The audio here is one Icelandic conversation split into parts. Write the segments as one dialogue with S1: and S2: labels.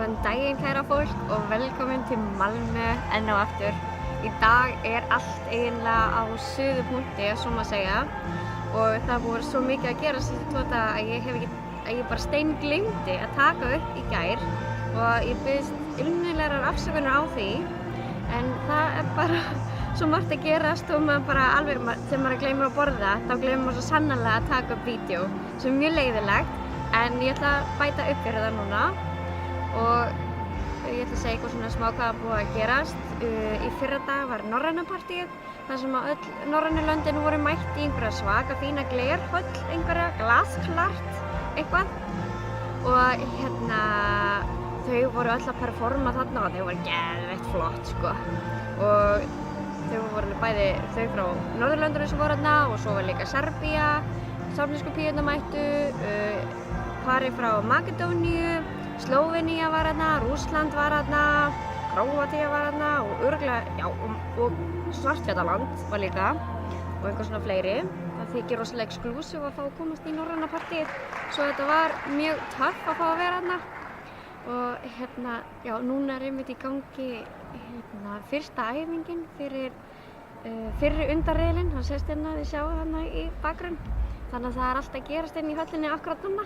S1: Góðan daginn kæra fólk og velkomin til Malmö enn og aftur. Í dag allt eiginlega á suðupunkti, svo maður segja. Og það voru svo mikið að gera síðustu 2 daga að ég bara steingleymdi að taka upp í gær. Og ég biðst ilmnilegrar afsökunar á því. En það bara svo margt að gerast og maður bara alveg, þegar maður gleymir að borða, þá gleymir maður svo sannarlega að taka upp vídeo. Sem mjög leiðilegt, en ég ætla að bæta upp fyrir það núna. Og ég ætla að segja eitthvað svona smá hvað búið að gerast. Í fyrradag var Norræna partíið, þar sem að öll norrænu löndin voru mætt í einhverja svaka fína glerhöll, einhverja glasklart, eitthvað. Og þau voru öll að performa þarna og þau voru geðveikt flott, sko. Og þau voru bæði þau frá Norðurlöndunum sem voru þarna og svo var líka Serbía, Sáfnesku píurnar mættu, parið frá Makedóníu, Slóvenía var þarna, Rússland var þarna, Króatía var þarna og örugglega, já, og Svartfjallaland var líka og einhver svona fleiri. Það þykir rosalega exclusive að fá að komast í Norræna partíið, svo þetta var mjög töff að fá að vera þarna. Og já, núna einmitt í gangi fyrsta æfingin fyrir fyrri undanriðilinn, það sést þið sjáu þarna í bakgrunn. Þannig að það allt að gerast í höllinni akkurat núna.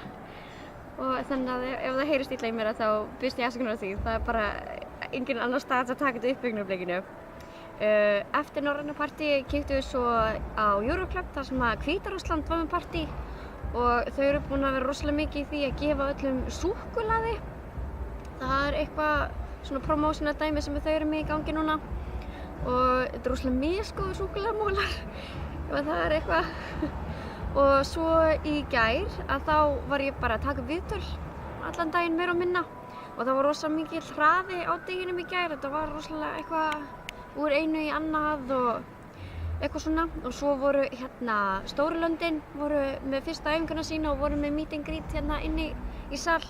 S1: Og þannig að ef það heyrist illa í mér þá biðst ég afsökunar á því. Það bara engin annar stað að taka þetta upp í augnablikinu. Eftir Norræna partíi kíktum við svo á Euroclub þar sem að Hvíta-Rússland var með partí og þau eru búin að vera rosalega mikið í því að gefa öllum súkkulaði. Það eitthvað svona promotional dæmi sem þau eru með í gangi núna og þetta rosalega misgóður súkkulaðimólar og það eitthvað. Og svo í gær að þá var ég bara að taka viðtöl allan daginn meira og minna og það var rosalega mikið hraði á deginum í gær. Þetta var rosalega eitthvað úr einu í annað og eitthvað svona. Og svo voru stóru löndin voru með fyrsta æfinguna sína og voru með meet and greet inni í sal.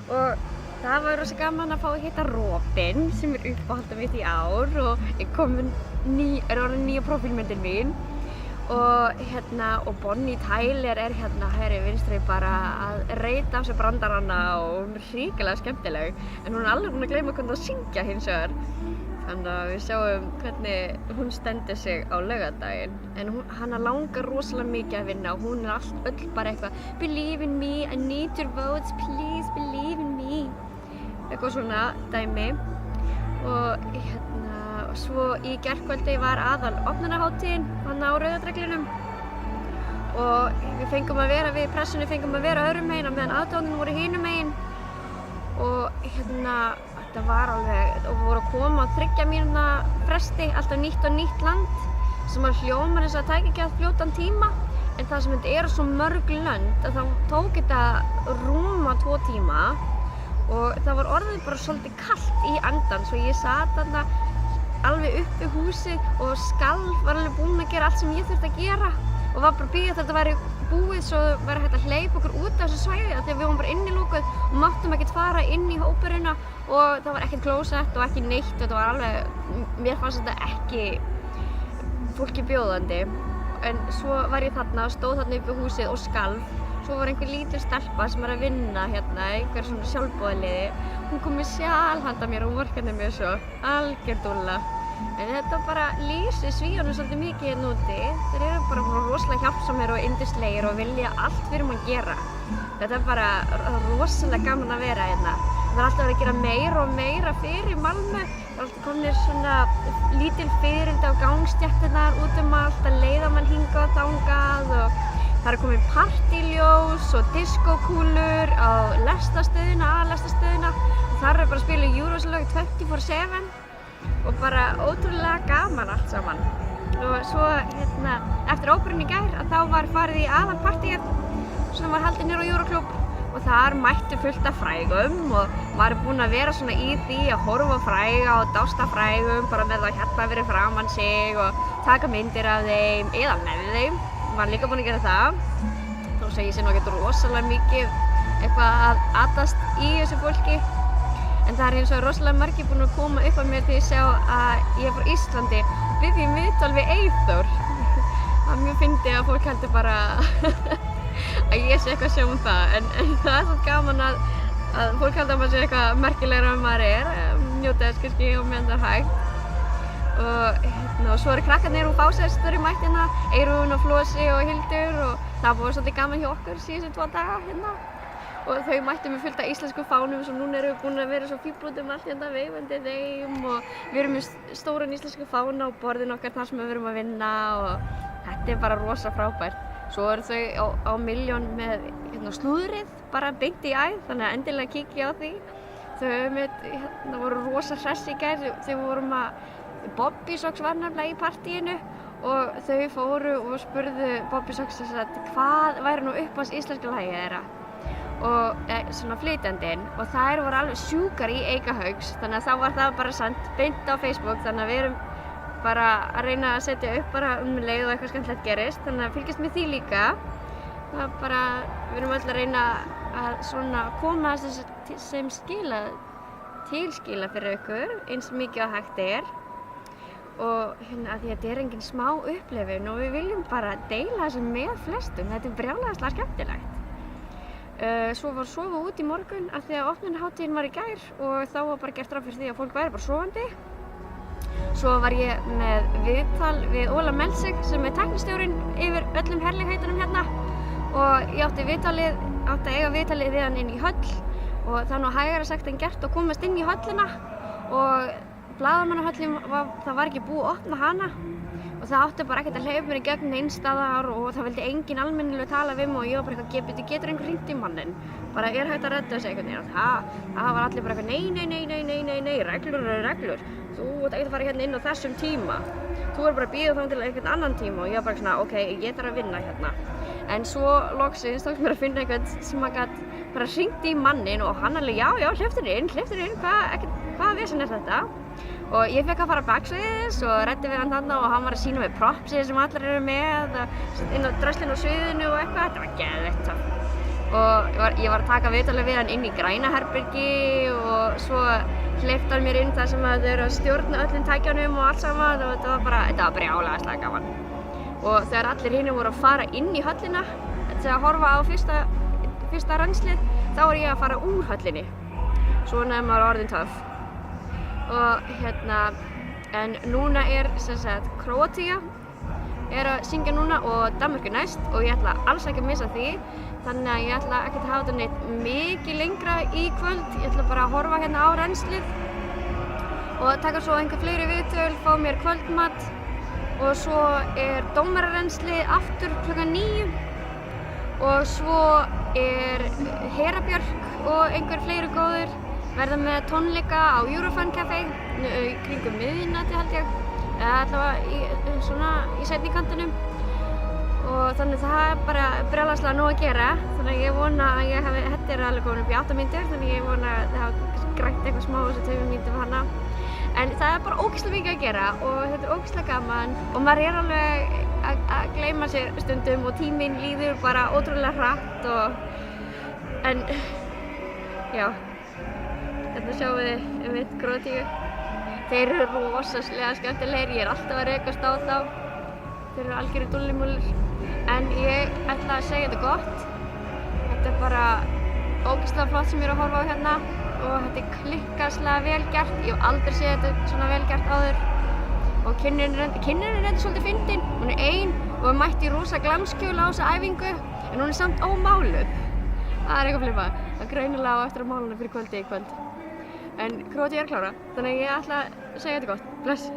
S1: Og það var rosalega gaman að fá að hitta Robin sem uppáhaldið mitt í ár og orðin nýja prófílmyndin mín. Og Bonnie Tyler hægri vinstri bara að reyta af sér brandarana og hún hrikalega skemmtileg. En hún alveg búin að gleyma hvernig að syngja hins vegar. Þannig að við sjáum hvernig hún stendur sig á laugardaginn. En hana langar rosalega mikið að vinna og hún öll bara eitthvað Believe in me, I need your votes, please believe in me. Eitthvað svona dæmi. Og svo í gærkvöldi var aðal opnunarhátíðin á Rauðadreglinum og við pressunni fengum að vera öðrum megin á meðan aðdáendurnir voru hinum megin og þetta var alveg, og við vorum að koma á 3 mínútna fresti, alltaf nýtt og nýtt land sem var hljómar eins og það tæki ekki að fljótan tíma en það sem þetta eru svo mörg lönd að þá tók þetta rúma 2 tíma og það var orðið bara svolítið kalt í andan svo ég sat þarna alveg upp við húsið og skalf var alveg búin að gera allt sem ég þurfti að gera og var bara að bíða þetta væri búið svo væri hægt að hleypa okkur út af þessu svæði af því að við vorum bara innilokuð og máttum ekkert fara inn í hópurina og það var ekkert klósett og ekki neitt og þetta var alveg, mér fannst þetta ekki fólki bjóðandi en svo var ég þarna og stóð þarna upp við húsið og skalf svo var einhver lítil stelpa sem var að vinna einhver svona sjálfboðaliði hún kom með sjal handa mér og hún vorkenndi mér svo algjör dúlla en þetta bara lýsir Svíunum svolítið mikið úti þeir eru bara rosalega hjálpsamir og yndislegir og vilja allt fyrir að gera þetta bara rosalega gaman að vera hérna það alltaf verið að gera meira og meira fyrir Malmö það alltaf komnir svona lítil fiðrildi á gangstéttirnar út allt að leiða mann hingað og þangað og það eru komin partíljós og diskókúlur á aðalestarstöðina og þar bara að spila Eurovision-lög 24/7 og bara ótrúlega gaman allt saman. Og svo eftir óperunni í gær að þá var farið í aðalpartíið sem var haldið niður á Euroclub og þar mættu fullt af frægum og maður búinn að vera svona í því að horfa á fræga og dásta frægum bara með það fyrir framan sig og taka myndir af þeim eða með þeim. Var líka búin að gera það þó að ég sé nú ekkert rosalega mikið eitthvað að atast í þessu fólki en það hins vegar rosalega margir búin að koma upp að mér til að sjá að ég frá Íslandi og biðja í viðtal við Eyþór það mjög fyndið að fólk heldur bara að ég sé eitthvað að sjá það en það svo gaman að að fólk haldi að maður sé eitthvað merkilegra en maður njóta þess kannski og meðan það er hægt. Og svo eru krakkarnir úr Fásaðstöður í mætt hérna, Eyrún og Flosi og Hildur og það var svolítið gaman hjá okkur síðustu 2 daga hérna. Og þau mættu með fullt af íslensku fánum sem núna eru búin að vera svo fífl út allt hérna veifandi þeim og við erum með stóran íslensku fána á borðinu okkar þar sem við erum að vinna og þetta er bara rosa frábært. Svo eru þau á Milljón með slúðrið bara beint í æð, þannig að endilega kíkja á því. Þau voru rosa hress í gær, þau vorum Bobbysocks var nefnilega í partíinu og þau fóru og spurðu Bobbysocks hvað væri nú uppáhalds íslenska lagið þeirra og svona flytjandinn og þær voru alveg sjúkar í Eika Hauks þannig að þá var það bara sent beint á Facebook þannig að við erum bara að reyna að setja upp bara leið og eitthvað skemmtilegt gerist þannig að fylgjast með því líka. Það er bara, við erum öll að reyna að svona koma þessu sem tilskila fyrir ykkur eins mikið og hægt og að því að þetta er engin smá upplifun og við viljum bara deila þessu með flestum, þetta er brjálæðislega skemmtilegt. Svo var sofið út í morgun af því að opnunarhátíðin var í gær og þá var bara gert ráð fyrir því að fólk væri bara sofandi. Svo var ég með viðtal við Óla Melsig sem er tæknistjórinn yfir öllum herligheitunum hérna og ég átti að eiga viðtalið við hann inn í höll og það er nú hægara sagt en gert að komast inn í höllina og blaðamannahöllin það var ekki búið að opna hana og það átti bara ekkert að hleypa mér í gegn neins staðar og það vildi enginn almennilega tala við mig og ég var bara eitthvað getur einhver hringt í manninn bara er hægt að redda þessu einhvern veginn og það var allir bara eitthvað nei, reglur þú ert ekkert að fara hérna inn á þessum tíma þú er bara að bíða þá til einhvern annan tíma og ég var bara svona ok, ég þarf að vinna hérna en svo loksins tókst mér að finna einhvern sem að gat bara hringt í manninn og hann alveg já, hleyptu inn hvaða vesen er þetta og ég fekk að fara baksviðis og ræddi við hann þarna og hann var að sýna mig propsið sem allir eru með inn á dröslinu á sviðinu og eitthvað, þetta var geðveikt töff og ég var að taka viðtalið við hann inn í græna herbergi og svo hleypti hann mér inn þar sem þau eru að stjórna öllum tækjunum og allt saman og þetta var brjálæðislega gaman og þegar allir hinir voru að fara inn í höllina til að horfa á fyrsta rennslið þá var ég að fara úr höllinni svona ef maður orðinn töff og en núna er Króatía að syngja núna og Danmörk er næst og ég ætla alls ekki að missa því þannig að ég ætla ekki að hafa þetta neitt mikið lengra í kvöld ég ætla bara að horfa hérna á rennslið og taka svo einhver fleiri viðtöl, fá mér kvöldmat og svo er dómararennslið aftur klukkan 9 og svo er Hera Björk og einhver fleiri góðir verða með tónleika á Eurofan Café kringum miðnætti held ég allavega í seinni kantinum og þannig það er bara brjálæðislega nóg að gera þannig að ég vona að þetta er alveg komin upp í 8 mínútur þannig ég vona að það hafi grætt eitthvað smá þessu 2 mínútur fyrir hana en það er bara ógeðslega mikið að gera og þetta er ógeðslega gaman og maður er alveg að gleyma sér stundum og tíminn líður bara ótrúlega hratt en já Þetta sjáum við Króatíu. Þeir eru rosalega skemmtilegir, ég er alltaf að rekast á þá. Þeir eru algjörir dúllimúlur. En ég ætla að segja þetta gott. Þetta er bara ógeðslega flott sem ég er að horfa á hérna og þetta er klikkaslega vel gert. Ég hef aldrei séð þetta svona vel gert áður. Og kynnin er reynda svolítið fyndin. Hún er ein og er mætt í rosa glamskjól á þessa æfingu en hún er samt ómáluð. Það er eitthvað flippað. Það greinilega á eftir að mála hana fyrir kvöldi í kvöld. En Króatía er klára, þannig að ég ætla að segja þetta gott. Bless!